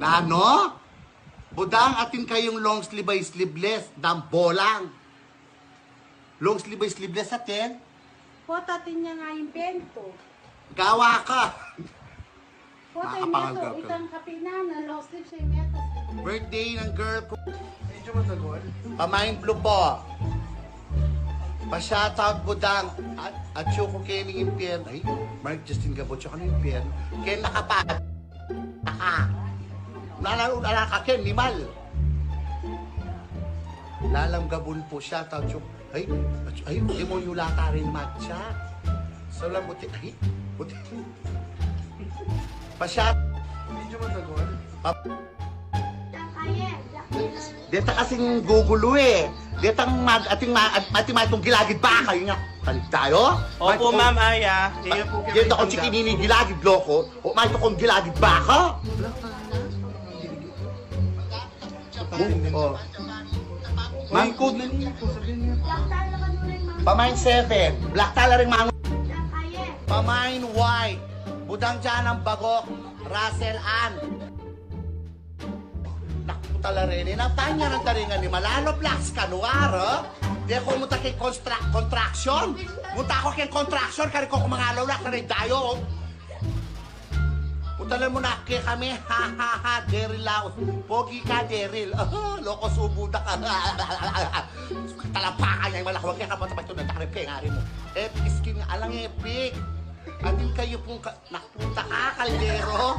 Ano? Budang atin kayong long sleeve by sleeveless, dambolang. Long sleeve by sleeveless atin? Potatin niya nga yung bento. Gawa ka. Potay Makapangagal neto, ka. itang kapinana, low sleeve siya yung metas. Birthday ng girl ko. Medyo matagol. Pa-mind blue po. Pa-shoutout Budang at Choco Kenny Impien. Ay, Mark Justin Gabot, Choco Kenny Impien. Ken nakapad. Naka. Nalala ka Ken, limal. Lalang Gabon po, shoutout Choco. Ay, demonyo lata rin matcha. So lang, buti, buti. Pa-shout. Medyo matagol. Deta kasing gugulo eh. Detang ating itong gilagid ba kayo nga? Kalit tayo? Opo, Ma'am Aya. Iyo po kami. Dito ko chikinini gilagid loko. O may ito kong gilagid ba ka? Oh. Ma'am, code na niyo po. Sabihin niyo. Pamain 7. Black tala ring mango. Pamain white. Budang dyan ang bagok. Russell Ann. Nakutala rin. Napanya ng taringan ni Malalo Blacks Kanuara. Di ako muta kay contraction. Muta ako kay contraction. Kari ko kumangalaw na rin tayo. Utalan mo na kay kami. Ha ha ha. Daryl Laos. Pogi ka Daryl. Loko subuda ka. Talapakan niya yung malakwag kaya kapag ito na takarip kaya nga rin mo. Epic skin nga. Alang epic. Atin kayo pong napunta ka, kaldero.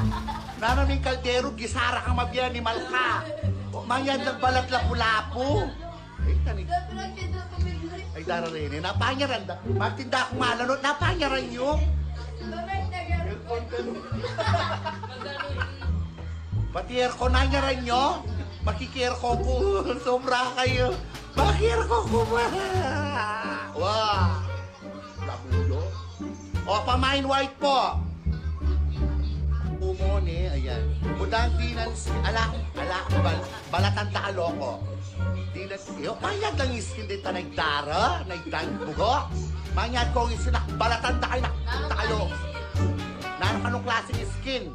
Nanaming kaldero, gisara kang mabiyan ni Malka. Manyan ng balat lapu-lapu. Ay, tanig. Ay, dararin. Napanyaran. Magtinda akong malanot. Napanyaran nyo. Pati aircon nanyaran nyo. Makiki-aircon ko. Sobra kayo. Maki-aircon ko ba? Wow. Labulo. O, pamain white po. Umone, ayan. Budang dinan, balatan takaloko. Dinan, yo, mayad lang iskin din ta nagdara, nagdangbugo. Mayad ko yung sinak, balatan takaloko. Naano ka nung klaseng skin?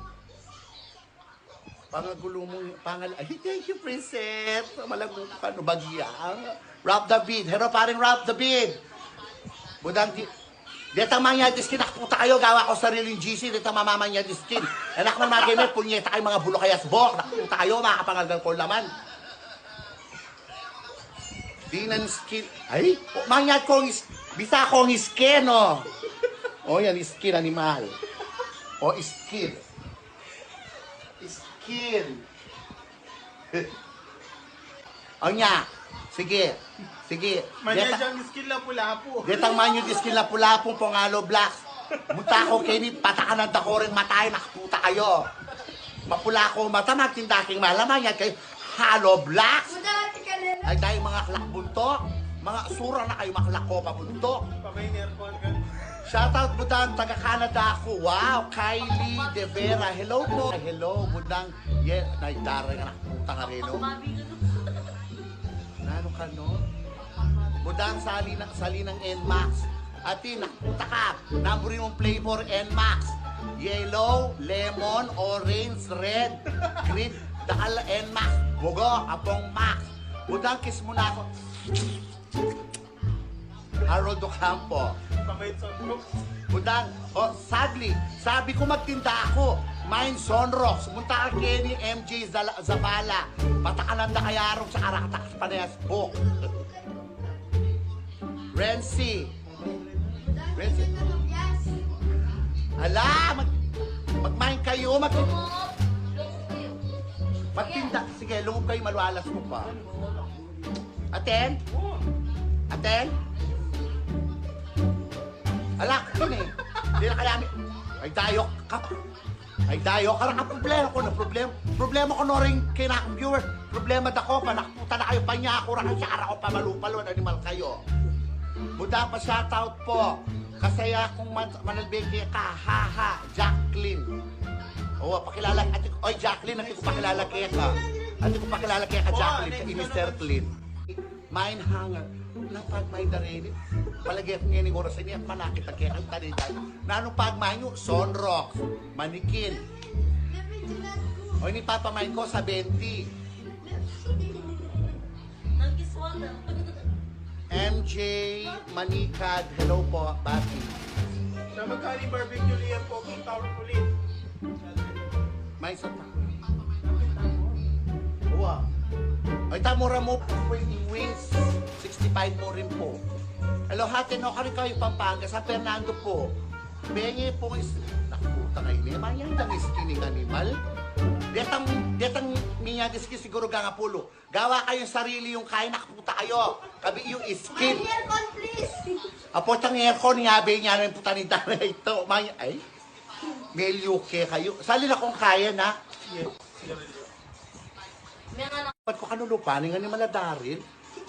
Pangagulo mo, ay, thank you, princess. Malago ka, no, bagyang. Rob the bead. Hero, paring Rob the bead. Budang Deta manya diskin, nakaputa kayo, gawa ko sariling GC, deta mamamanya diskin. Anak mo mga gamer, punyeta kayo mga bulo kayas bok, nakaputa kayo, makapangalgal ko laman. Dinan skin, ay, manya kong, bisa kong skin, oh. O yan, skin animal. O, skin. Skin. O nya, sige. Sige. Manya dyan skill lapu-lapu. Detang manyo diskin lapu-lapong pongalo blacks. Muta ko kini patakanan da ko rin matay nakaputa kayo. Mapula ko mata magtindaking malaman yan kay halo blacks. Ay dahil mga klakbunto, mga sura na kayo maklako pabunto. Pamain aircon ka. Shoutout Budang, taga Canada ako. Wow, Kylie De Vera. Hello po. Hello Budang. Yeah, naidara nga nakaputa nga rin. Nano ka no? Budang sali ng NMAX. Atin, nakuta ka. Number yung flavor NMAX. Yellow, lemon, orange, red, green, dakal NMAX. Bugo, apong max. Budang, kiss mo na ako. Harold Ocampo. Pamain sunroof. Budang, sadly, sabi ko magtinda ako. Mine Sonrox. Munta ka Kenny MJ Zabala. Patakanan na kayarong sa Aratakas Panayas Book. Renzi. Ala, magmain kayo, magtinda. Sige, lungog kayo, malualas mo pa. Aten? Aten? Ala, yun eh. Hindi na kaya ay dayok ka. Ay dayok ka lang ang problema ko na problema ko no rin kinakang viewer. Problema da ko pa, nakaputa na kayo pa niya ako rin sa araw ko pa malupalo, animal kayo. Buda pa shoutout po. Kasaya kung manalbeke ka, haha, Jacqueline. O, pakilala, oy Jacqueline, hindi ko pakilala kaya ka. Hindi ko pakilala kaya ka, Jacqueline, ka Mr. Clean. Mine hanger, napag-may darin. Palagi ako ngayon oras niya, manakit ang kaya ang tanin tayo. Nanong pagmahin nyo, Sonrox, Manikin. O ni Papa Mine ko sa 20. MJ Manikad, hello po, Bati. Sa magkali barbecue liyan po, kung tawag ulit. May isa pa. Uwa. Ay, tamura mo po yung wings. 65 mo rin po. Hello, hati no, kari kayo Pampanga, sa Fernando po. Bengi po is... Nakuta kayo niya, mayan lang iskining animal. Detang niya diski siguro nga pulo. Gawa kayong sarili yung kain, nakaputa kayo. Kabi yung skin. Aircon, please. Apo, tang aircon, yabe niya na yung puta ni Dana ito. Ay, may luke kayo. Sali na kung kaya na. Ba't ko kanulupanin nga ni Maladarin?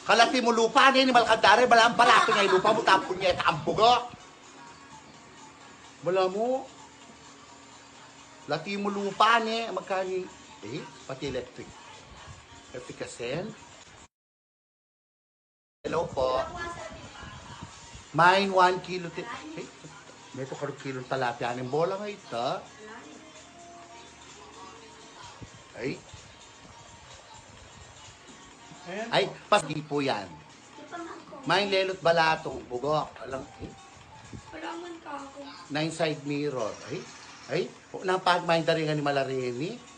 Kalati mo lupanin ni Maladarin, balang balaki nga yung lupa mo, tapon niya ang buga. Bala mo. Lati mo lupanin, magkani. Pati electric. Efficacy. Hello po. Mine 1 kilo. Meto karong kilong talapia. Anong bola nga ito? Ay, pasti po yan. Mine lelot balatong bugok. Alam, Palaman ka ako. 9 side mirror. Napag mine dari nga ni Malarini.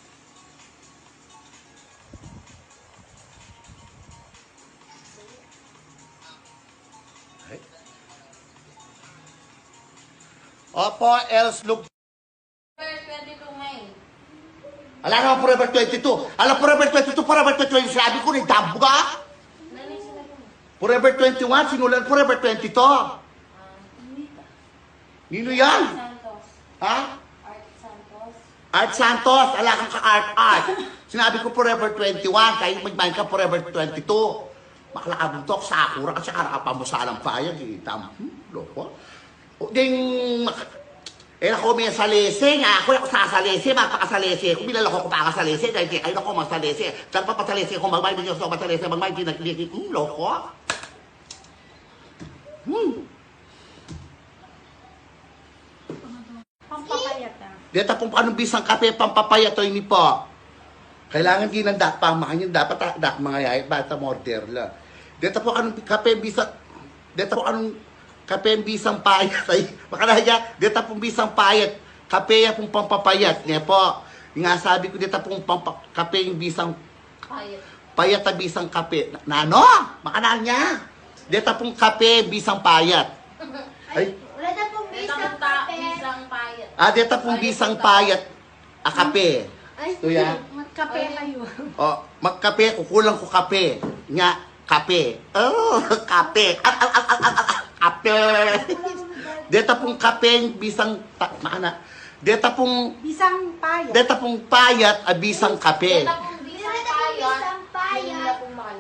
Opo, else look. Ala naman Forever 22. Ala Forever 22, Forever 22. Sabi ko ni dambo ka. Forever 21, sinulan Forever 22. Nino yan? Ha? Art Santos. Ala kang ka-art. Sinabi ko Forever 21, kahit mag-mind ka Forever 22. Makalakabuntok sa akura kasi karakapan mo sa alang payag. Loko. O ding... ako may salese nga. Ako sasalese, magpakasalese. Kung bilalako ko pakasalese, dahil kayo ako masalese. Dahil papasalese ko, magmay din yung so masalese, magmay din nagliki. Loko. Pampapayat ah. Dito pong anong bisang kape, pampapaya to ini po. Kailangan ginanda pa, makanyan dapat dak mga yay, bata morder la. Dito po anong kape bisang, dito po anong kape bisang payat ay makalaya. Dito pong bisang payat, kape ya pong pampapayat niya po. Nga sabi ko dito pong kape yung bisang payat na bisang kape. Nano? Makanan niya. Dito pong kape bisang payat. Ay, Wala na pong bisang kape. dito pong bisang payat a kape. Ay, Ito yan. magkape kayo. O, magkape, kukulang ko kape. Nga, kape. Oh, kape. Kape. Deta pong kape, bisang, makana. Deta pong payat, a bisang kape.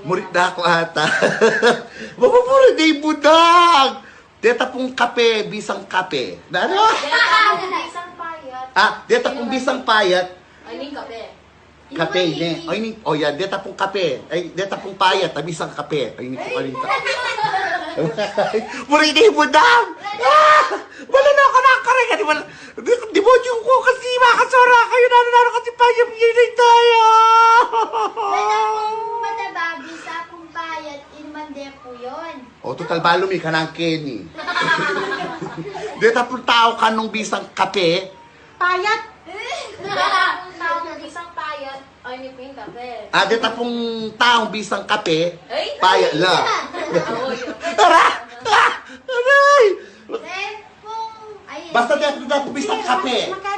Murit na ako ata. Mapapuro na yung budag. Deta pong kape, bisang kape. Ano? Deta pong bisang payat. Kape, ne. Ay, ni, yan, deta pong kape. Ay, deta pong payat, bisang kape. Ay, ni, palinta. Murit na yung budag. Wala na ako nakakaringan. Di mo yung ko kasi makasara kayo. Nano kasi payam yun tayo. Mataba, bisa kung bayad, inmande po yun. Total balumi ka ng Kenny. Deta pong tao ka nung bisang kape. Payat. Isang payat, ay ni Ping kape. Deta pong taong bisang kape. Payat la. Tara! Aray! Then, kung, ayun. Basta deta pong bisang kape. Magkano